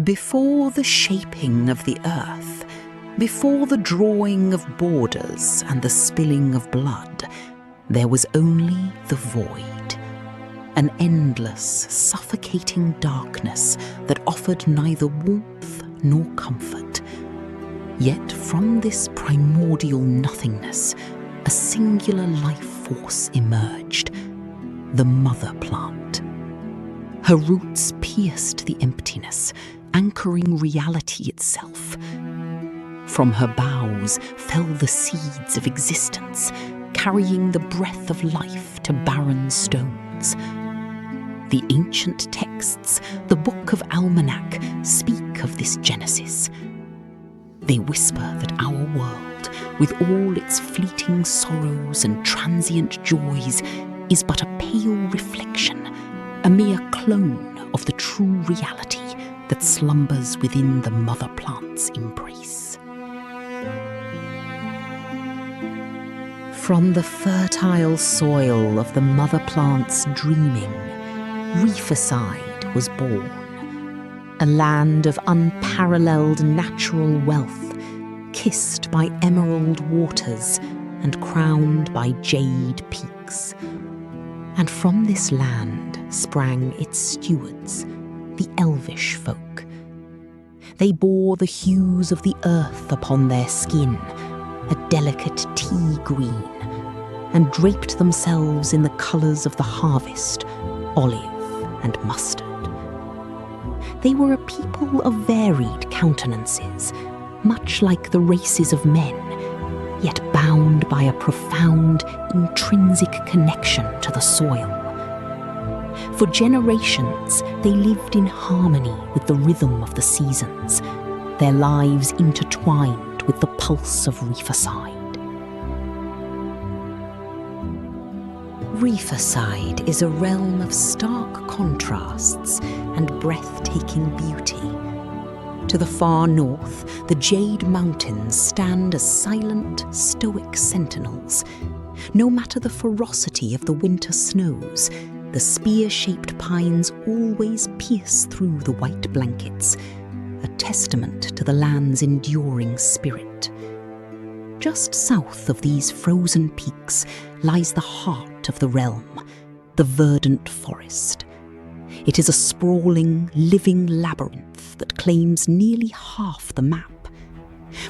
Before the shaping of the earth, before the drawing of borders and the spilling of blood, there was only the void, an endless, suffocating darkness that offered neither warmth nor comfort. Yet from this primordial nothingness, a singular life force emerged, the mother plant. Her roots pierced the emptiness, anchoring reality itself. From her boughs fell the seeds of existence, carrying the breath of life to barren stones. The ancient texts, the Book of Almanac, speak of this genesis. They whisper that our world, with all its fleeting sorrows and transient joys, is but a pale reflection, a mere clone of the true reality that slumbers within the mother plant's embrace. From the fertile soil of the mother plant's dreaming, Reefside was born, a land of unparalleled natural wealth, kissed by emerald waters and crowned by jade peaks. And from this land sprang its stewards, the elvish folk. They bore the hues of the earth upon their skin, a delicate tea green, and draped themselves in the colours of the harvest, olive and mustard. They were a people of varied countenances, much like the races of men, yet bound by a profound, intrinsic connection to the soil. For generations, they lived in harmony with the rhythm of the seasons, their lives intertwined with the pulse of Reefside. Reefside is a realm of stark contrasts and breathtaking beauty. To the far north, the Jade Mountains stand as silent, stoic sentinels. No matter the ferocity of the winter snows, the spear-shaped pines always pierce through the white blankets, a testament to the land's enduring spirit. Just south of these frozen peaks lies the heart of the realm, the verdant forest. It is a sprawling, living labyrinth that claims nearly half the map.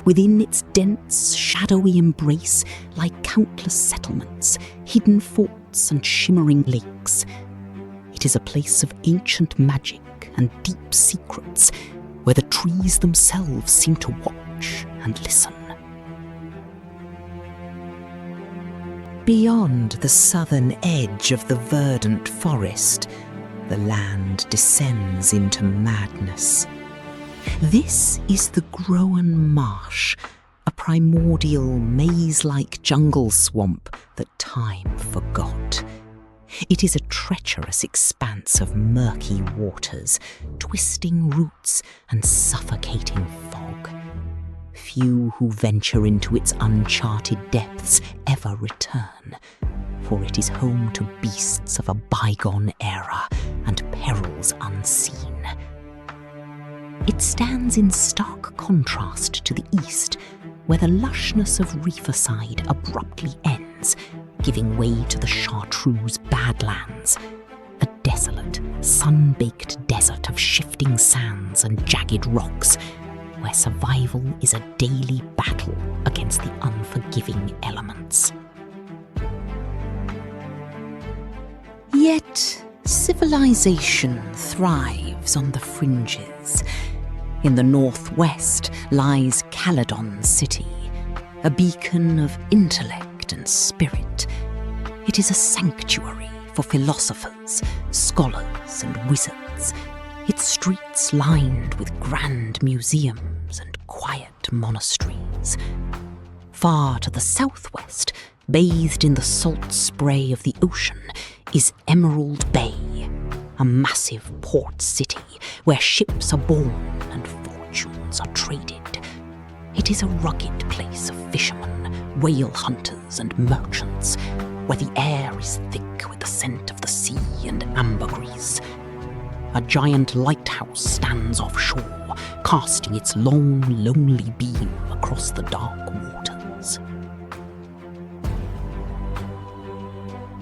Within its dense, shadowy embrace lie countless settlements, hidden forts and shimmering lakes. It is a place of ancient magic and deep secrets, where the trees themselves seem to watch and listen. Beyond the southern edge of the verdant forest, the land descends into madness. This is the Groen Marsh, a primordial maze-like jungle swamp that time forgot. It is a treacherous expanse of murky waters, twisting roots and suffocating fog. Few who venture into its uncharted depths ever return, for it is home to beasts of a bygone era and perils unseen. It stands in stark contrast to the east, where the lushness of Reefside abruptly ends, giving way to the Chartreuse Badlands, a desolate, sun-baked desert of shifting sands and jagged rocks, where survival is a daily battle against the unforgiving elements. Yet, civilization thrives on the fringes. In the northwest lies Caledon City, a beacon of intellect and spirit. It is a sanctuary for philosophers, scholars, and wizards, its streets lined with grand museums and quiet monasteries. Far to the southwest, bathed in the salt spray of the ocean, is Emerald Bay, a massive port city where ships are born and fortunes are traded. It is a rugged place of fishermen, whale hunters, and merchants, where the air is thick with the scent of the sea and ambergris. A giant lighthouse stands offshore, casting its long, lonely beam across the dark waters.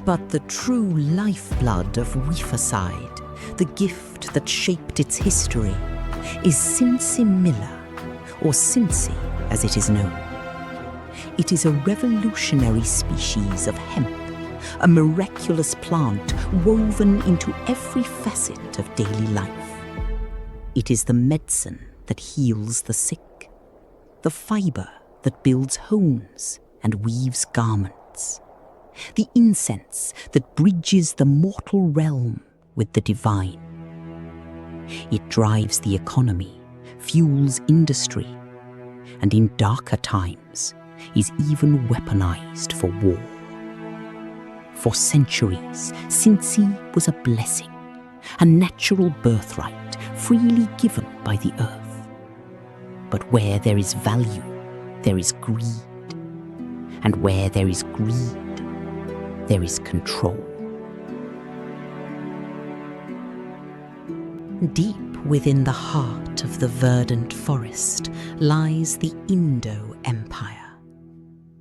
But the true lifeblood of Reeferside, the gift that shaped its history, is Cincy Miller, or Cincy as it is known. It is a revolutionary species of hemp, a miraculous plant woven into every facet of daily life. It is the medicine that heals the sick, the fibre that builds homes and weaves garments, the incense that bridges the mortal realm with the divine. It drives the economy, fuels industry, and in darker times is even weaponized for war. For centuries, Cincy was a blessing, a natural birthright freely given by the earth. But where there is value, there is greed. And where there is greed, there is control. Deep within the heart of the verdant forest lies the Indo-Empire.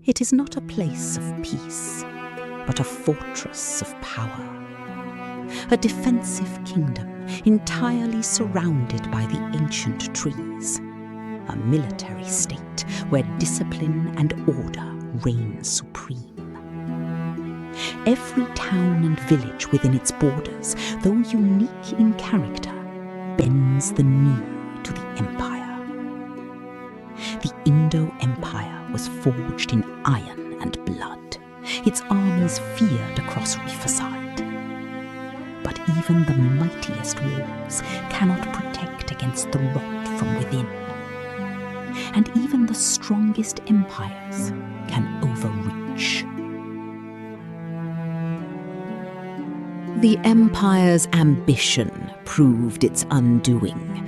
It is not a place of peace, but a fortress of power. A defensive kingdom entirely surrounded by the ancient trees. A military state where discipline and order reign supreme. Every town and village within its borders, though unique in character, bends the knee to the empire. The Indo-Empire was forged in iron and blood, its armies feared across Reeferside. But even the mightiest walls cannot protect against the rot from within. And even the strongest empires can overreach. The empire's ambition proved its undoing.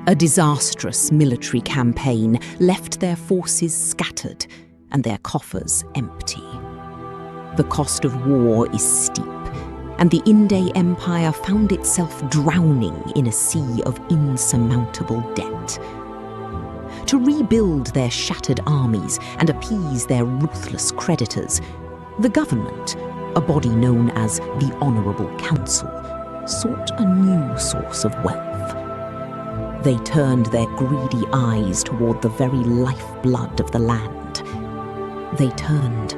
A disastrous military campaign left their forces scattered and their coffers empty. The cost of war is steep, and the Inde Empire found itself drowning in a sea of insurmountable debt. To rebuild their shattered armies and appease their ruthless creditors, the government, a body known as the Honourable Council, sought a new source of wealth. They turned their greedy eyes toward the very lifeblood of the land. They turned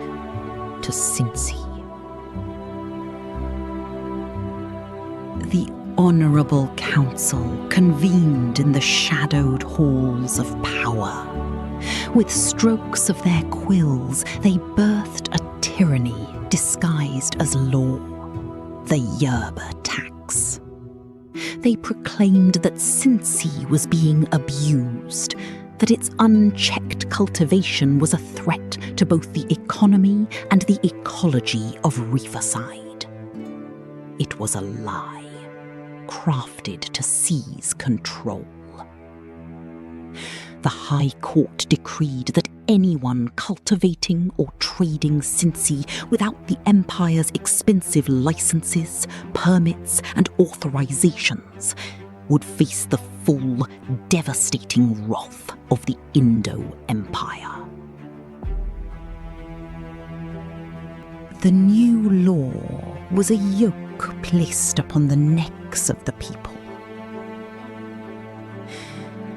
to Cincy. The Honourable Council convened in the shadowed halls of power. With strokes of their quills, they birthed a tyranny disguised as law, the Yerba tax. They proclaimed that Cincy was being abused, that its unchecked cultivation was a threat to both the economy and the ecology of Reeferside. It was a lie, crafted to seize control. The High Court decreed that anyone cultivating or trading Cincy without the Empire's expensive licenses, permits, and authorizations would face the full, devastating wrath of the Indo-Empire. The new law was a yoke placed upon the necks of the people.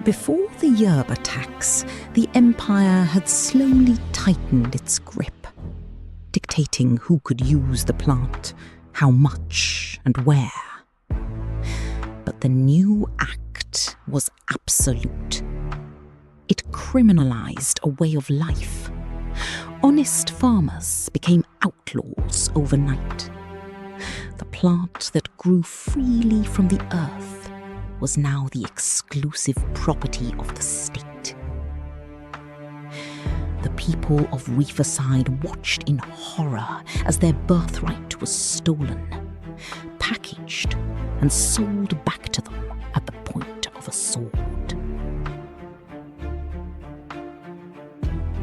Before the Yerba tax, the Empire had slowly tightened its grip, dictating who could use the plant, how much, and where. But the new act was absolute. It criminalized a way of life. Honest farmers became outlaws overnight. The plant that grew freely from the earth was now the exclusive property of the state. The people of Reeferside watched in horror as their birthright was stolen, packaged, and sold back to them at the point of a sword.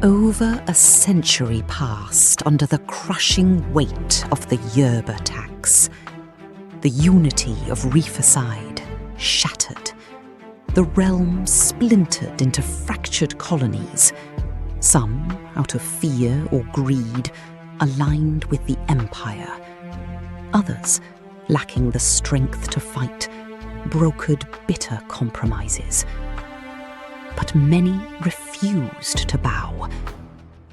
Over a century passed under the crushing weight of the Yerba tax. The unity of Reeferside shattered, the realm splintered into fractured colonies. Some, out of fear or greed, aligned with the Empire. Others, lacking the strength to fight, brokered bitter compromises. But many refused to bow.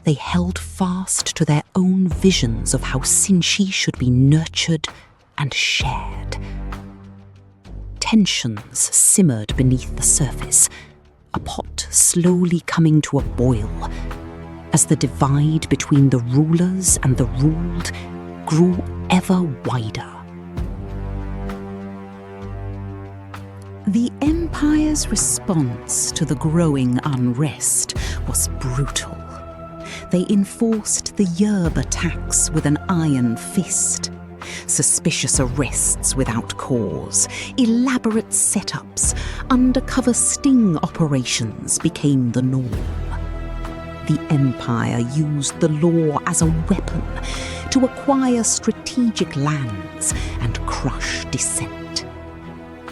They held fast to their own visions of how Sinchi should be nurtured and shared. Tensions simmered beneath the surface, a pot slowly coming to a boil, as the divide between the rulers and the ruled grew ever wider. The Empire's response to the growing unrest was brutal. They enforced the Yerba tax with an iron fist. Suspicious arrests without cause, elaborate setups, undercover sting operations became the norm. The Empire used the law as a weapon to acquire strategic lands and crush dissent.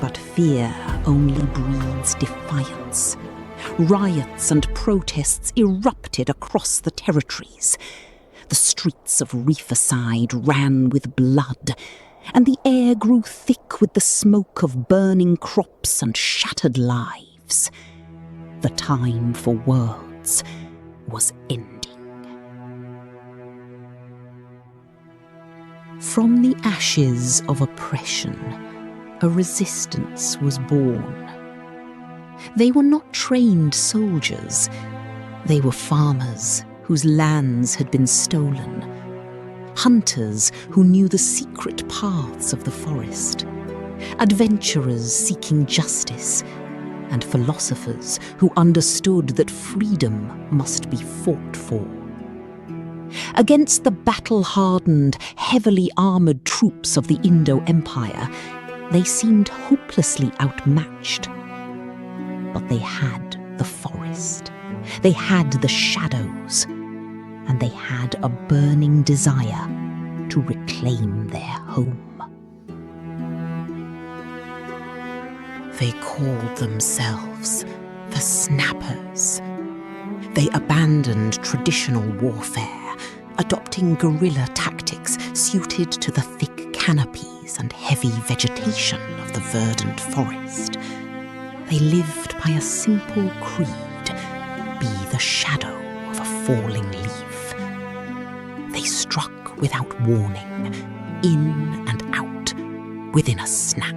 But fear only breeds defiance. Riots and protests erupted across the territories. The streets of Reeferside ran with blood, and the air grew thick with the smoke of burning crops and shattered lives. The time for words was ending. From the ashes of oppression, a resistance was born. They were not trained soldiers. They were farmers whose lands had been stolen, hunters who knew the secret paths of the forest, adventurers seeking justice, and philosophers who understood that freedom must be fought for. Against the battle-hardened, heavily armoured troops of the Indo-Empire, they seemed hopelessly outmatched. But they had the forest. They had the shadows, and they had a burning desire to reclaim their home. They called themselves the Snappers. They abandoned traditional warfare, adopting guerrilla tactics suited to the thick canopies and heavy vegetation of the verdant forest. They lived by a simple creed: be the shadow of a falling leaf. They struck without warning, in and out, within a snap.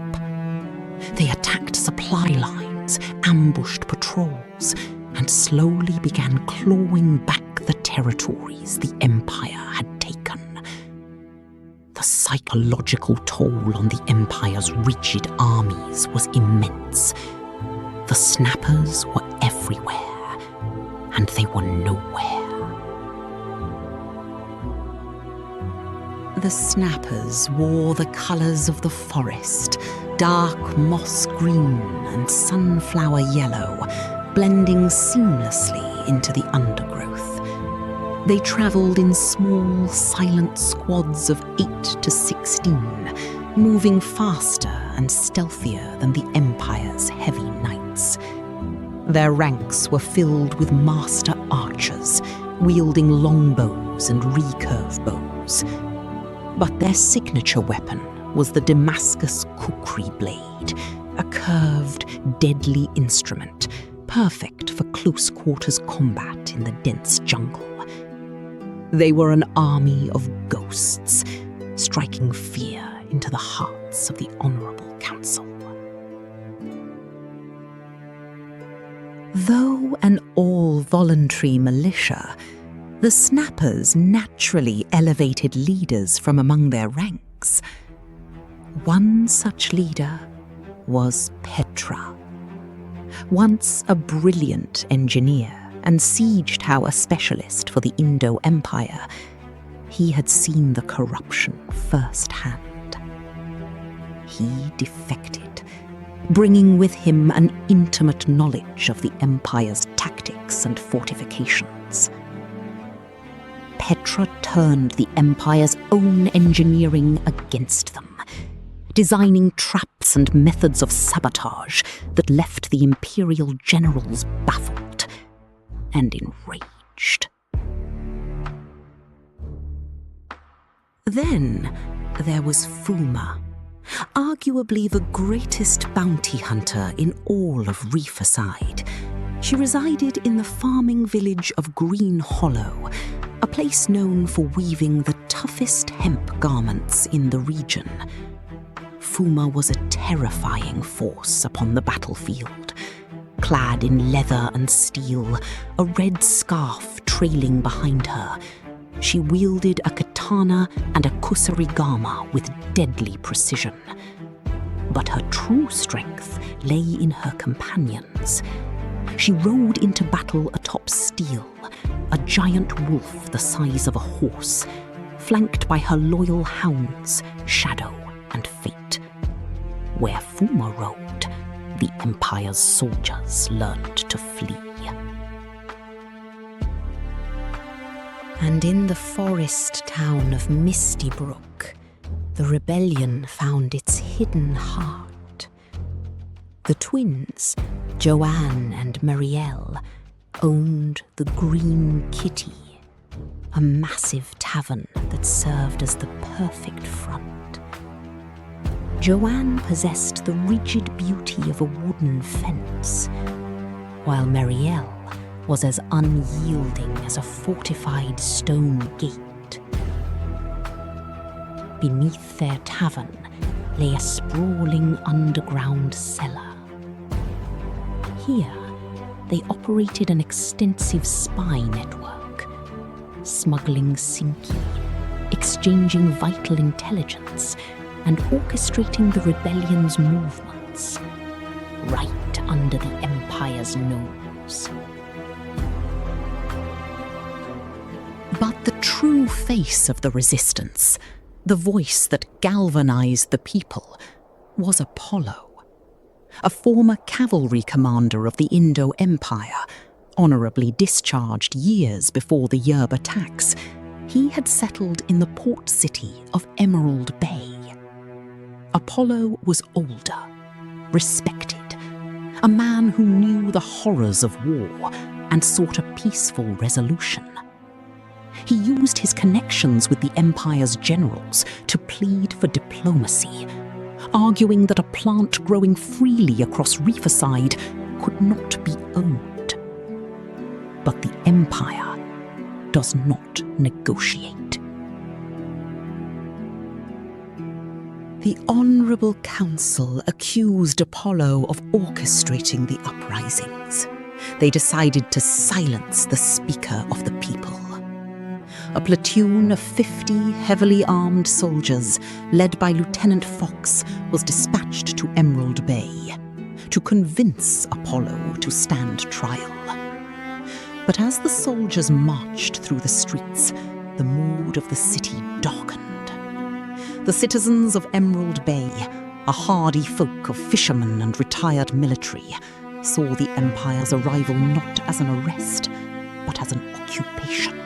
They attacked supply lines, ambushed patrols, and slowly began clawing back the territories the Empire had taken. The psychological toll on the Empire's rigid armies was immense. The Snappers were everywhere, and they were nowhere. The Snappers wore the colours of the forest, dark moss green and sunflower yellow, blending seamlessly into the undergrowth. They travelled in small, silent squads of 8 to 16, moving faster and stealthier than the Empire's heavy knights. Their ranks were filled with master archers, wielding longbows and recurve bows. But their signature weapon was the Damascus kukri blade, a curved, deadly instrument, perfect for close-quarters combat in the dense jungle. They were an army of ghosts, striking fear into the hearts of the Honourable Council. Though an all-voluntary militia, the Snappers naturally elevated leaders from among their ranks. One such leader was Petra. Once a brilliant engineer and siege tower specialist for the Indo-Empire, he had seen the corruption firsthand. He defected, bringing with him an intimate knowledge of the Empire's tactics and fortifications. Petra turned the Empire's own engineering against them, designing traps plots and methods of sabotage that left the Imperial generals baffled and enraged. Then there was Fuma, arguably the greatest bounty hunter in all of Reeferside. She resided in the farming village of Green Hollow, a place known for weaving the toughest hemp garments in the region. Fuma was a terrifying force upon the battlefield. Clad in leather and steel, a red scarf trailing behind her, she wielded a katana and a kusarigama with deadly precision. But her true strength lay in her companions. She rode into battle atop steel, a giant wolf the size of a horse, flanked by her loyal hounds, Shadow and Fate. Where Fuma rode, the Empire's soldiers learned to flee. And in the forest town of Misty Brook, the rebellion found its hidden heart. The twins, Joanne and Marielle, owned the Green Kitty, a massive tavern that served as the perfect front. Joanne possessed the rigid beauty of a wooden fence, while Marielle was as unyielding as a fortified stone gate. Beneath their tavern lay a sprawling underground cellar. Here, they operated an extensive spy network, smuggling Sinki, exchanging vital intelligence, and orchestrating the rebellion's movements, right under the Empire's nose. But the true face of the resistance, the voice that galvanized the people, was Apollo, a former cavalry commander of the Indo-Empire, honorably discharged years before the Yerb attacks. He had settled in the port city of Emerald Bay. Apollo was older, respected, a man who knew the horrors of war and sought a peaceful resolution. He used his connections with the Empire's generals to plead for diplomacy, arguing that a plant growing freely across Reeferside could not be owned. But the Empire does not negotiate. The Honourable Council accused Apollo of orchestrating the uprisings. They decided to silence the Speaker of the People. A platoon of 50 heavily armed soldiers, led by Lieutenant Fox, was dispatched to Emerald Bay to convince Apollo to stand trial. But as the soldiers marched through the streets, the mood of the city darkened. The citizens of Emerald Bay, a hardy folk of fishermen and retired military, saw the Empire's arrival not as an arrest, but as an occupation.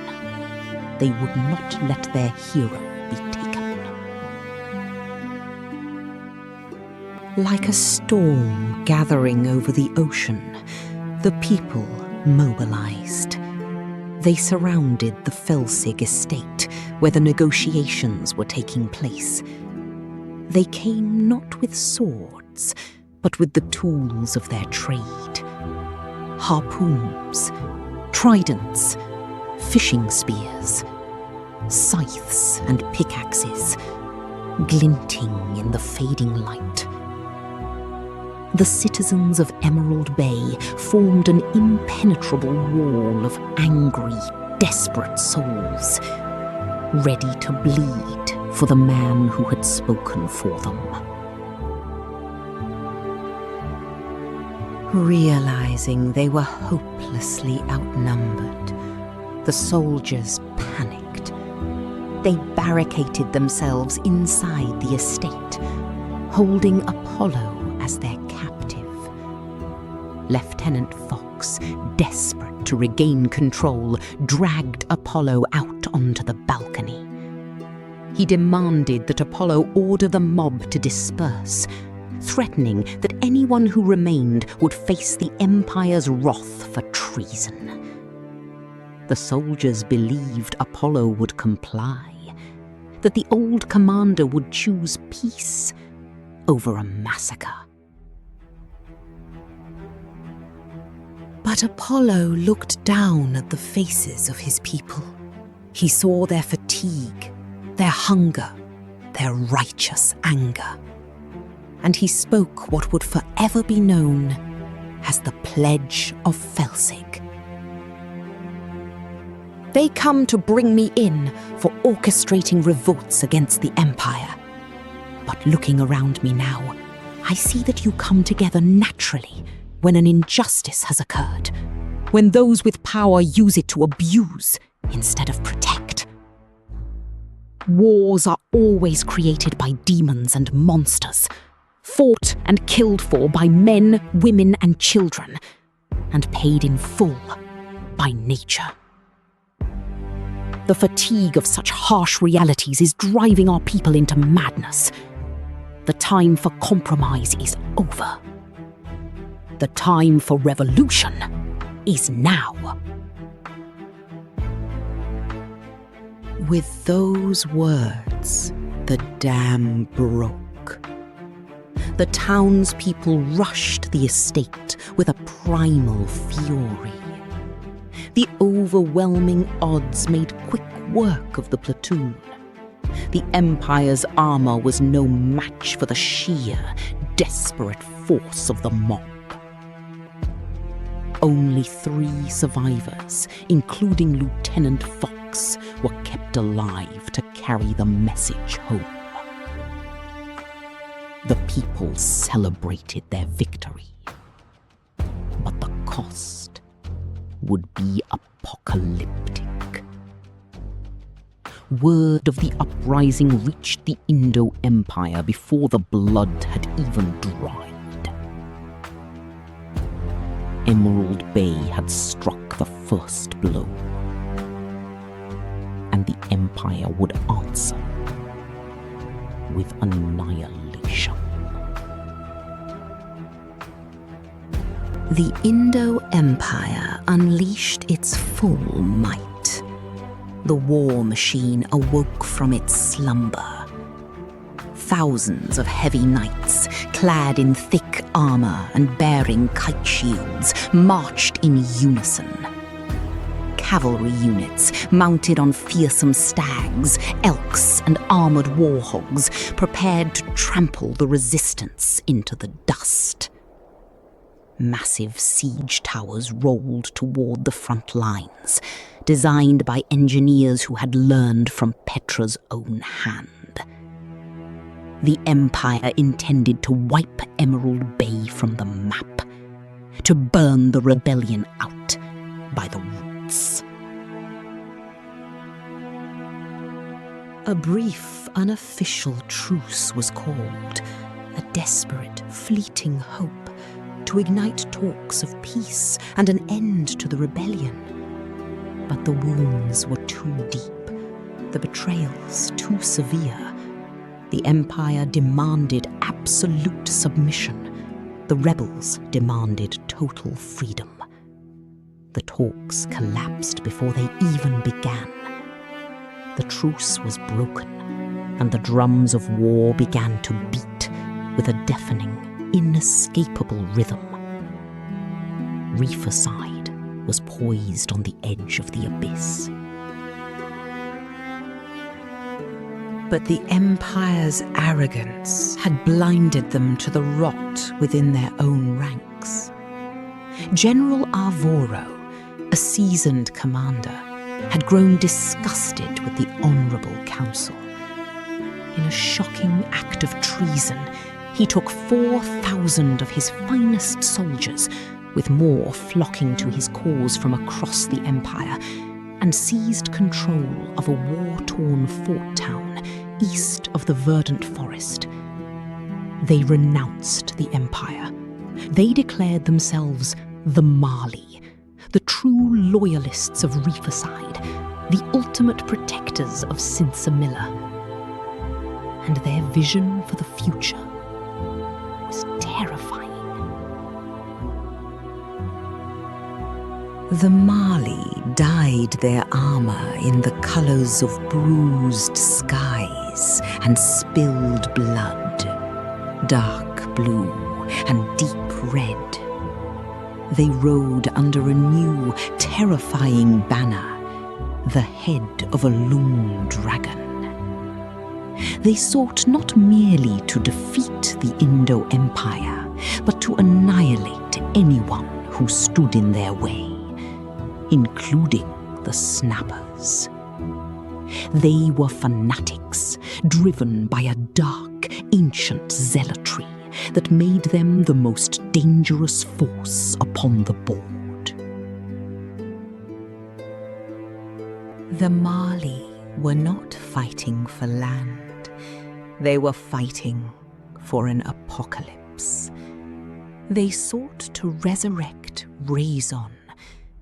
They would not let their hero be taken. Like a storm gathering over the ocean, the people mobilized. They surrounded the Felsig estate, where the negotiations were taking place. They came not with swords, but with the tools of their trade. Harpoons, tridents, fishing spears, scythes and pickaxes, glinting in the fading light. The citizens of Emerald Bay formed an impenetrable wall of angry, desperate souls, ready to bleed for the man who had spoken for them. Realizing they were hopelessly outnumbered, the soldiers panicked. They barricaded themselves inside the estate, holding Apollo as their captive. Lieutenant Fox, desperate to regain control, dragged Apollo out onto the balcony. He demanded that Apollo order the mob to disperse, threatening that anyone who remained would face the Empire's wrath for treason. The soldiers believed Apollo would comply, that the old commander would choose peace over a massacre. But Apollo looked down at the faces of his people. He saw their fatigue, their hunger, their righteous anger. And he spoke what would forever be known as the Pledge of Felsig. They come to bring me in for orchestrating revolts against the Empire. But looking around me now, I see that you come together naturally when an injustice has occurred, when those with power use it to abuse instead of protect. Wars are always created by demons and monsters, fought and killed for by men, women, and children, and paid in full by nature. The fatigue of such harsh realities is driving our people into madness. The time for compromise is over. The time for revolution is now. With those words, the dam broke. The townspeople rushed the estate with a primal fury. The overwhelming odds made quick work of the platoon. The Empire's armor was no match for the sheer, desperate force of the mob. Only 3 survivors, including Lieutenant Fox, were kept alive to carry the message home. The people celebrated their victory, but the cost would be apocalyptic. Word of the uprising reached the Indo-Empire before the blood had even dried. Emerald Bay had struck the first blow, and the Empire would answer with annihilation. The Indo-Empire unleashed its full might. The war machine awoke from its slumber. Thousands of heavy knights, clad in thick armor and bearing kite shields, marched in unison. Cavalry units, mounted on fearsome stags, elks, and armored warhogs, prepared to trample the resistance into the dust. Massive siege towers rolled toward the front lines, designed by engineers who had learned from Petra's own hand. The Empire intended to wipe Emerald Bay from the map, to burn the rebellion out by the roots. A brief, unofficial truce was called, a desperate, fleeting hope to ignite talks of peace and an end to the rebellion. But the wounds were too deep, the betrayals too severe. The Empire demanded absolute submission. The rebels demanded total freedom. The talks collapsed before they even began. The truce was broken, and the drums of war began to beat with a deafening, inescapable rhythm. Reeferside was poised on the edge of the abyss. But the Empire's arrogance had blinded them to the rot within their own ranks. General Arvoro, a seasoned commander, had grown disgusted with the Honourable Council. In a shocking act of treason, he took 4,000 of his finest soldiers, with more flocking to his cause from across the Empire, and seized control of a war-torn fort town east of the verdant forest. They renounced the Empire. They declared themselves the Mali, the true loyalists of Reeferside, the ultimate protectors of Sinsamilla. And their vision for the future was The Mali dyed their armor in the colors of bruised skies and spilled blood, dark blue and deep red. They rode under a new, terrifying banner, the head of a lone dragon. They sought not merely to defeat the Indo-Empire, but to annihilate anyone who stood in their way, including the Snappers. They were fanatics, driven by a dark, ancient zealotry that made them the most dangerous force upon the board. The Mali were not fighting for land. They were fighting for an apocalypse. They sought to resurrect Raison,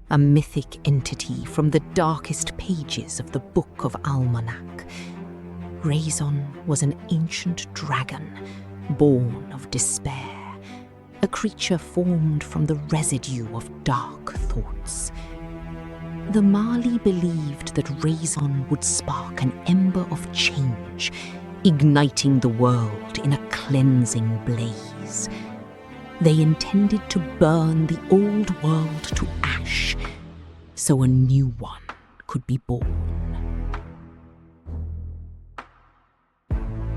a mythic entity from the darkest pages of the Book of Almanac. Raison was an ancient dragon, born of despair, a creature formed from the residue of dark thoughts. The Mali believed that Raison would spark an ember of change, igniting the world in a cleansing blaze. They intended to burn the old world to ash, so a new one could be born.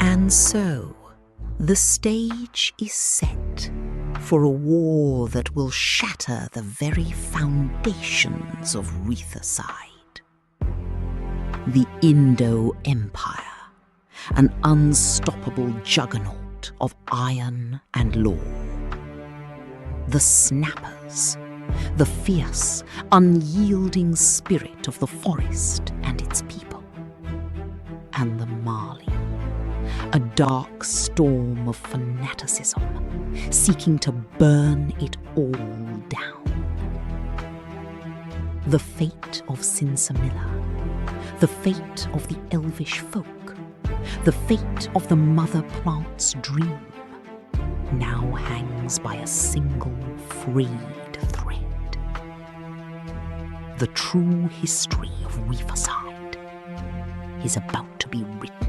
And so, the stage is set for a war that will shatter the very foundations of Rethaside. The Indo-Empire, an unstoppable juggernaut of iron and law. The Snappers, the fierce, unyielding spirit of the forest and its people. And the Mali, a dark storm of fanaticism, seeking to burn it all down. The fate of Sinsamilla, the fate of the elvish folk, the fate of the mother plant's dream, now hangs by a single frayed thread. The true history of Rethaside is about to be written.